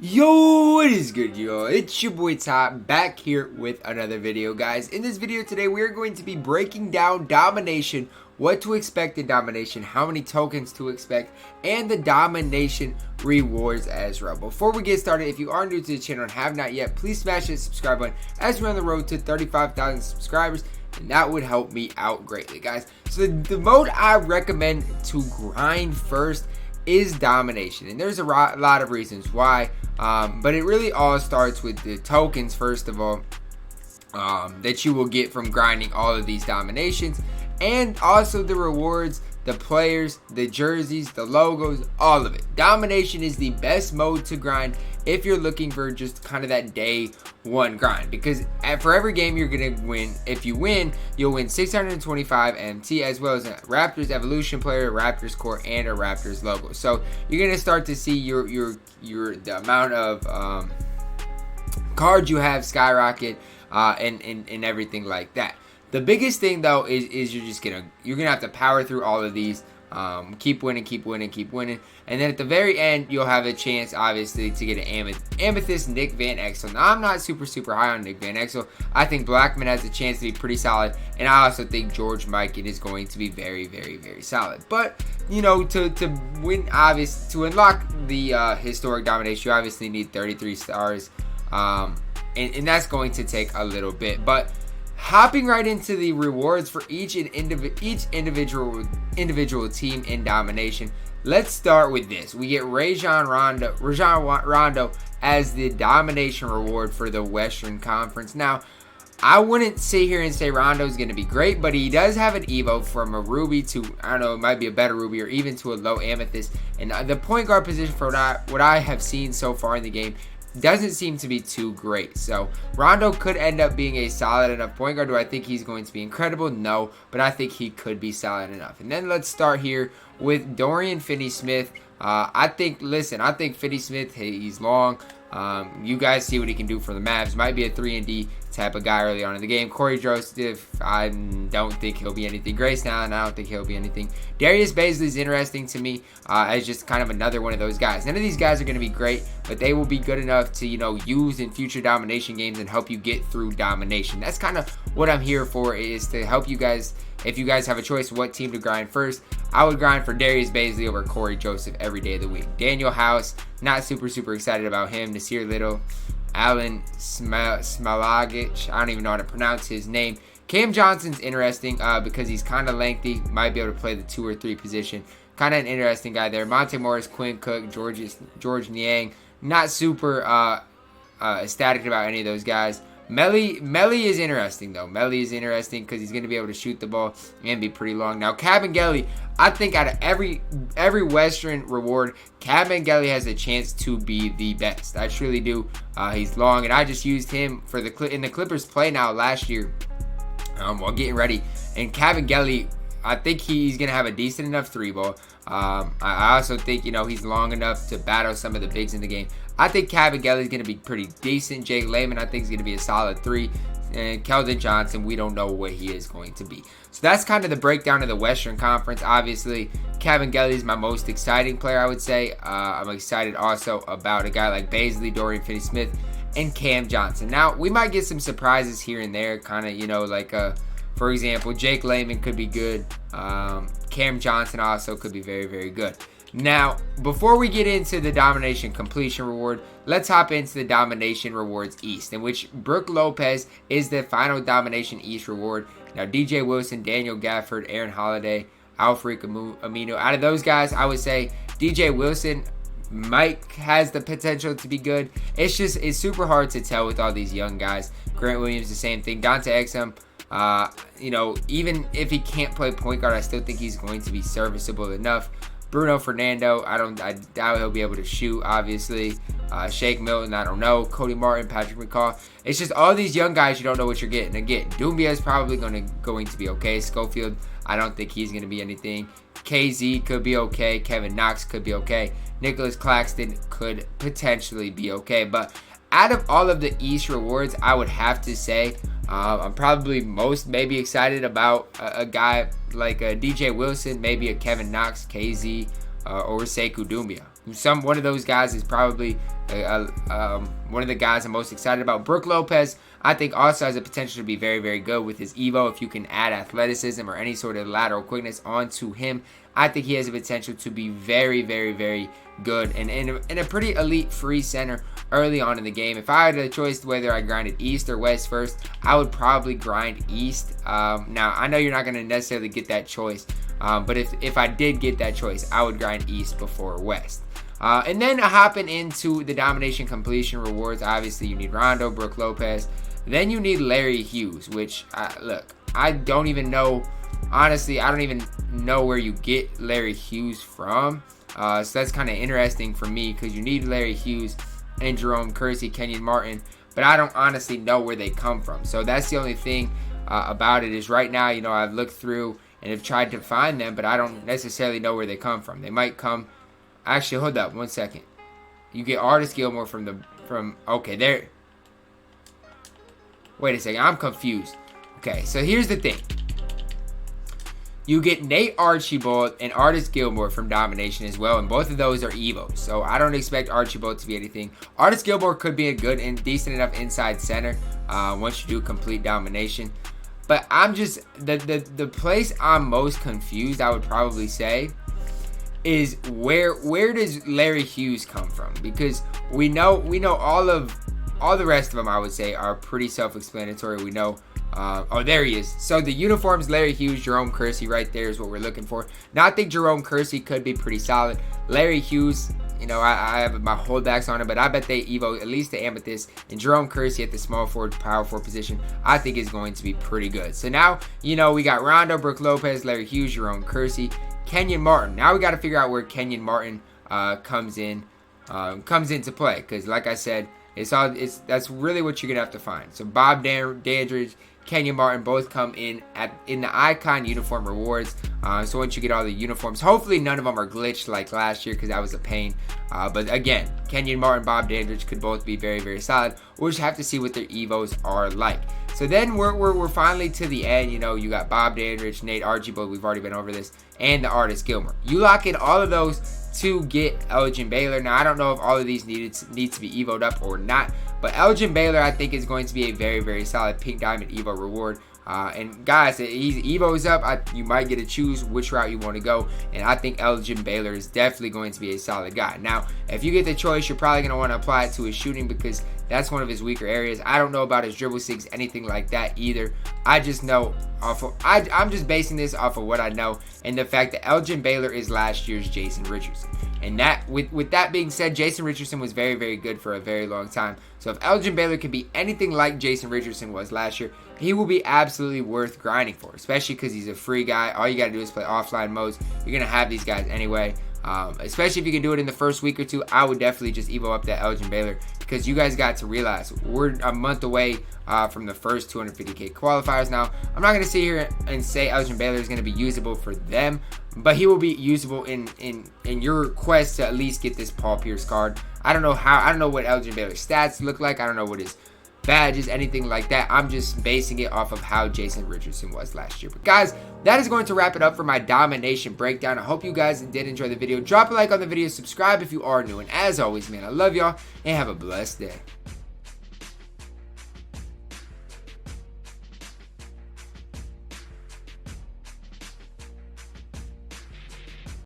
Yo, what is good, yo? It's your boy Ty, back here with another video, guys. In this video today, we are going to be breaking down Domination, what to expect in Domination, how many tokens to expect, and the Domination Rewards as well. Before we get started, if you are new to the channel and have not yet, please smash that subscribe button as we're on the road to 35,000 subscribers, and that would help me out greatly, guys. So the mode I recommend to grind first is Domination, and there's a lot of reasons why. But it really all starts with the tokens, first of all, that you will get from grinding all of these dominations, and also the rewards, the players, the jerseys, the logos, all of it. Domination is the best mode to grind if you're looking for just kind of that day one grind, because for every game you're gonna win, if you win, you'll win 625 MT, as well as a Raptors evolution player, Raptors core, and a Raptors logo. So you're gonna start to see the amount of cards you have skyrocket, and everything like that. The biggest thing though is you're gonna have to power through all of these, keep winning, and then at the very end you'll have a chance, obviously, to get an Amethyst Nick Van Exel. Now, I'm not super high on Nick Van Exel. I think Blackman has a chance to be pretty solid, and I also think George Mikan is going to be very solid. But you know, to win, obviously, to unlock the historic domination, you obviously need 33 stars, and that's going to take a little bit. But hopping right into the rewards for each individual team in Domination, let's start with this. We get Rajon Rondo as the Domination reward for the Western Conference. Now, I wouldn't sit here and say Rondo is going to be great, but he does have an Evo from a Ruby to, I don't know, it might be a better Ruby, or even to a low Amethyst. And the point guard position, for what I have seen so far in the game, doesn't seem to be too great. So Rondo could end up being a solid enough point guard. Do I think he's going to be incredible? No, but I think he could be solid enough. And then let's start here with Dorian Finney-Smith. I think Finney-Smith, he's long. You guys see what he can do for the Mavs. Might be a 3-and-D type of guy early on in the game. Corey Joseph, I don't think he'll be anything. Grace now, and I don't think he'll be anything. Darius Bazley is interesting to me as just kind of another one of those guys. None of these guys are going to be great, but they will be good enough to, you know, use in future domination games and help you get through domination. That's kind of what I'm here for, is to help you guys. If you guys have a choice what team to grind first, I would grind for Darius Bazley over Corey Joseph every day of the week. Daniel House, not super excited about him. Nasir Little, Alan Smalagic, I don't even know how to pronounce his name. Cam Johnson's interesting because he's kind of lengthy, might be able to play the 2 or 3 position. Kind of an interesting guy there. Monte Morris, Quinn Cook, George Niang, not super ecstatic about any of those guys. Melly is interesting though. Melly is interesting because he's going to be able to shoot the ball and be pretty long. Now, Kabengele, I think out of every Western reward, Kabengele has a chance to be the best. I truly do. He's long, and I just used him for in the Clippers play now last year while getting ready. And Kabengele, I think he's going to have a decent enough 3-ball. I also think, you know, he's long enough to battle some of the bigs in the game. I think Kabengele is going to be pretty decent. Jake Layman, I think, is going to be a solid 3. And Keldon Johnson, we don't know what he is going to be. So that's kind of the breakdown of the Western Conference. Obviously, Kabengele is my most exciting player, I would say. I'm excited also about a guy like Bazley, Dorian Finney-Smith, and Cam Johnson. Now, we might get some surprises here and there, kind of, you know, like for example, Jake Layman could be good. Cam Johnson also could be very good. Now, before we get into the Domination Completion Reward, let's hop into the Domination Rewards East, in which Brook Lopez is the final Domination East reward. Now, DJ Wilson, Daniel Gafford, Aaron Holiday, Alfred Amino. Out of those guys, I would say DJ Wilson has the potential to be good. It's super hard to tell with all these young guys. Grant Williams, the same thing. Dante Exum, you know, even if he can't play point guard, I still think he's going to be serviceable enough. Bruno Fernando, I doubt he'll be able to shoot, obviously. Shake Milton, I don't know. Cody Martin, Patrick McCaw. It's just all these young guys, you don't know what you're getting. Again, Doumbia is probably going to be okay. Schofield, I don't think he's going to be anything. KZ could be okay. Kevin Knox could be okay. Nicholas Claxton could potentially be okay. But out of all of the East rewards, I would have to say I'm probably maybe excited about a guy like a DJ Wilson, maybe a Kevin Knox, KZ, or Sekou Doumbia. one of those guys is probably one of the guys I'm most excited about. Brook Lopez, I think, also has the potential to be very, very good with his Evo. If you can add athleticism or any sort of lateral quickness onto him, I think he has the potential to be very, very, very good and in a pretty elite free center early on in the game. If I had a choice whether I grinded East or West first, I would probably grind East. Now, I know you're not going to necessarily get that choice, but if I did get that choice, I would grind East before West. And then hopping into the Domination completion rewards, obviously you need Rolando, Brook Lopez. Then you need Larry Hughes, which, look, I don't even know. Honestly, I don't even know where you get Larry Hughes from. So that's kind of interesting for me because you need Larry Hughes and Jerome Kersey, Kenyon Martin, but I don't honestly know where they come from. So that's the only thing about it is right now, I've looked through and have tried to find them, but I don't necessarily know where they come from. They might come. Actually, hold up 1 second. You get Artis Gilmore okay, there. Wait a second, I'm confused. Okay, so here's the thing. You get Nate Archibald and Artis Gilmore from Domination as well, and both of those are Evos. So I don't expect Archibald to be anything. Artis Gilmore could be a good and decent enough inside center once you do complete Domination. But I'm just the place I'm most confused, I would probably say, is where does Larry Hughes come from? Because we know all the rest of them, I would say, are pretty self-explanatory. We know. Oh, there he is. So the uniforms, Larry Hughes, Jerome Kersey, right there is what we're looking for. Now, I think Jerome Kersey could be pretty solid. Larry Hughes, I have my holdbacks on him, but I bet they Evo at least the Amethyst. And Jerome Kersey at the small forward, power forward position, I think is going to be pretty good. So now, we got Rolando, Brook Lopez, Larry Hughes, Jerome Kersey, Kenyon Martin. Now we got to figure out where Kenyon Martin comes into play, because like I said, that's really what you're gonna have to find. So Bob Dandridge, Kenyon Martin both come in the Icon uniform rewards. So once you get all the uniforms, hopefully none of them are glitched like last year because that was a pain. But again, Kenyon Martin, Bob Dandridge could both be very, very solid. We'll just have to see what their Evos are like. So then we're finally to the end. You got Bob Dandridge, Nate Archibald, we've already been over this, and the Artis Gilmore. You lock in all of those to get Elgin Baylor. Now, I don't know if all of these need to be Evo'd up or not, but Elgin Baylor, I think, is going to be a very, very solid Pink Diamond Evo reward. And guys, he's Evo's up. You might get to choose which route you want to go, and I think Elgin Baylor is definitely going to be a solid guy. Now, if you get the choice, you're probably going to want to apply it to his shooting because that's one of his weaker areas. I don't know about his dribble six, anything like that either. I just know I'm just basing this off of what I know and the fact that Elgin Baylor is last year's Jason Richardson. And that, with that being said, Jason Richardson was very, very good for a very long time. So if Elgin Baylor can be anything like Jason Richardson was last year, he will be absolutely worth grinding for, especially because he's a free guy. All you got to do is play offline modes. You're going to have these guys anyway. Especially if you can do it in the first week or two, I would definitely just Evo up that Elgin Baylor because you guys got to realize we're a month away from the first 250K qualifiers. Now, I'm not going to sit here and say Elgin Baylor is going to be usable for them, but he will be usable in your quest to at least get this Paul Pierce card. I don't know what Elgin Baylor's stats look like. I don't know what his badges, anything like that. I'm just basing it off of how Jason Richardson was last year. But guys, that is going to wrap it up for my Domination breakdown. I hope you guys did enjoy the video. Drop a like on the video, subscribe if you are new, and as always, man, I love y'all and have a blessed day.